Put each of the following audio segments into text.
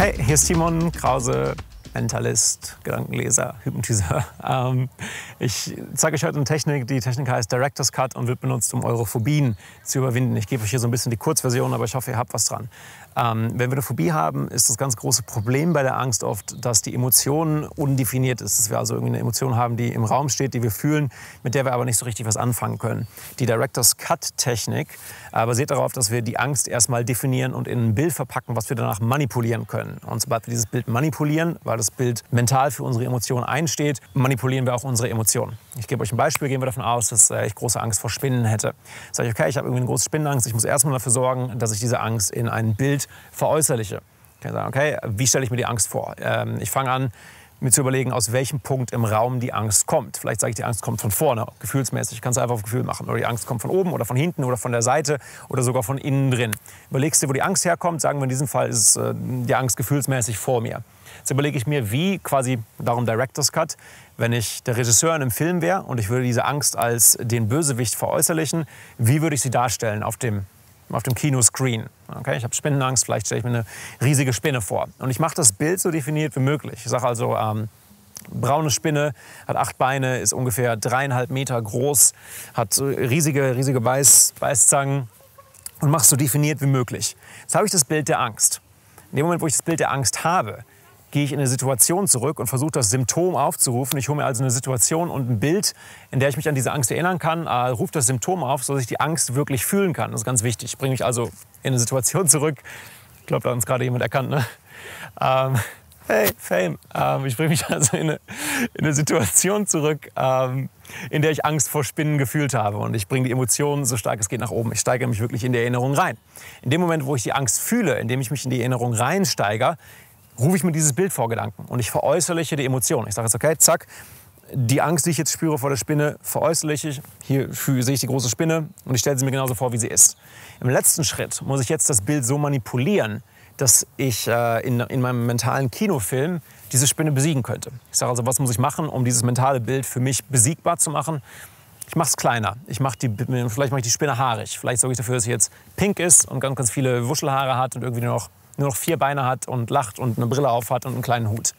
Hey, hier ist Timon Krause, Mentalist, Gedankenleser, Hypnotiseur. Ich zeige euch heute eine Technik. Die Technik heißt Director's Cut und wird benutzt, um eure Phobien zu überwinden. Ich gebe euch hier so ein bisschen die Kurzversion, aber ich hoffe, ihr habt was dran. Wenn wir eine Phobie haben, ist das ganz große Problem bei der Angst oft, dass die Emotion undefiniert ist. Dass wir also irgendwie eine Emotion haben, die im Raum steht, die wir fühlen, mit der wir aber nicht so richtig was anfangen können. Die Director's Cut-Technik basiert darauf, dass wir die Angst erstmal definieren und in ein Bild verpacken, was wir danach manipulieren können. Und sobald wir dieses Bild manipulieren, weil das Bild mental für unsere Emotionen einsteht, manipulieren wir auch unsere Emotionen. Ich gebe euch ein Beispiel. Gehen wir davon aus, dass ich große Angst vor Spinnen hätte. Sage ich, okay, ich habe irgendwie eine große Spinnenangst. Ich muss erstmal dafür sorgen, dass ich diese Angst in ein Bild veräußerliche. Ich kann sagen, okay, wie stelle ich mir die Angst vor? Ich fange an, mir zu überlegen, aus welchem Punkt im Raum die Angst kommt. Vielleicht sage ich, die Angst kommt von vorne, gefühlsmäßig. Ich kann es einfach auf Gefühl machen. Oder die Angst kommt von oben oder von hinten oder von der Seite oder sogar von innen drin. Überlegst du, wo die Angst herkommt? Sagen wir, in diesem Fall ist die Angst gefühlsmäßig vor mir. Jetzt überlege ich mir, wie quasi, darum Director's Cut, wenn ich der Regisseur in einem Film wäre und ich würde diese Angst als den Bösewicht veräußerlichen, wie würde ich sie darstellen auf dem Kinoscreen? Okay, ich habe Spinnenangst, vielleicht stelle ich mir eine riesige Spinne vor. Und ich mache das Bild so definiert wie möglich. Ich sage also, braune Spinne, hat 8 Beine, ist ungefähr 3,5 Meter groß, hat riesige Beißzangen und mache es so definiert wie möglich. Jetzt habe ich das Bild der Angst. In dem Moment, wo ich das Bild der Angst habe, gehe ich in eine Situation zurück und versuche das Symptom aufzurufen. Ich hole mir also eine Situation und ein Bild, in der ich mich an diese Angst erinnern kann, rufe das Symptom auf, sodass ich die Angst wirklich fühlen kann. Das ist ganz wichtig. Ich bringe mich also in eine Situation zurück. Ich glaube, da hat uns gerade jemand erkannt, ne? Hey, Fame. Ich bringe mich also in eine Situation zurück, in der ich Angst vor Spinnen gefühlt habe. Und ich bringe die Emotionen so stark es geht nach oben. Ich steigere mich wirklich in die Erinnerung rein. In dem Moment, wo ich die Angst fühle, indem ich mich in die Erinnerung reinsteigere, rufe ich mir dieses Bild vor Gedanken und ich veräußerliche die Emotion. Ich sage jetzt, okay, zack, die Angst, die ich jetzt spüre vor der Spinne, veräußerliche ich. Hier sehe ich die große Spinne und ich stelle sie mir genauso vor, wie sie ist. Im letzten Schritt muss ich jetzt das Bild so manipulieren, dass ich in meinem mentalen Kinofilm diese Spinne besiegen könnte. Ich sage also, was muss ich machen, um dieses mentale Bild für mich besiegbar zu machen? Ich mache es kleiner. Vielleicht mache ich die Spinne haarig. Vielleicht sorge ich dafür, dass sie jetzt pink ist und ganz viele Wuschelhaare hat und irgendwie nur noch 4 Beine hat und lacht und eine Brille auf hat und einen kleinen Hut.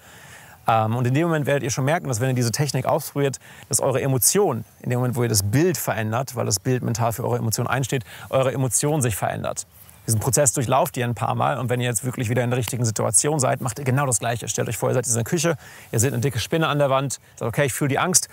Und in dem Moment werdet ihr schon merken, dass wenn ihr diese Technik ausprobiert, dass eure Emotion, in dem Moment, wo ihr das Bild verändert, weil das Bild mental für eure Emotion einsteht, eure Emotion sich verändert. Diesen Prozess durchlauft ihr ein paar Mal und wenn ihr jetzt wirklich wieder in der richtigen Situation seid, macht ihr genau das Gleiche. Stellt euch vor, ihr seid in der Küche, ihr seht eine dicke Spinne an der Wand, sagt, okay, ich fühle die Angst,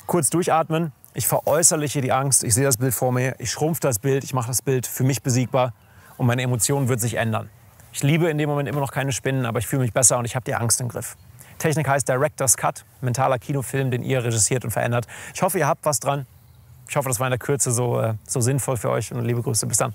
kurz durchatmen, ich veräußerliche die Angst, ich sehe das Bild vor mir, ich schrumpfe das Bild, ich mache das Bild für mich besiegbar und meine Emotion wird sich ändern. Ich liebe in dem Moment immer noch keine Spinnen, aber ich fühle mich besser und ich habe die Angst im Griff. Technik heißt Director's Cut, mentaler Kinofilm, den ihr regissiert und verändert. Ich hoffe, ihr habt was dran. Ich hoffe, das war in der Kürze so sinnvoll für euch und liebe Grüße. Bis dann.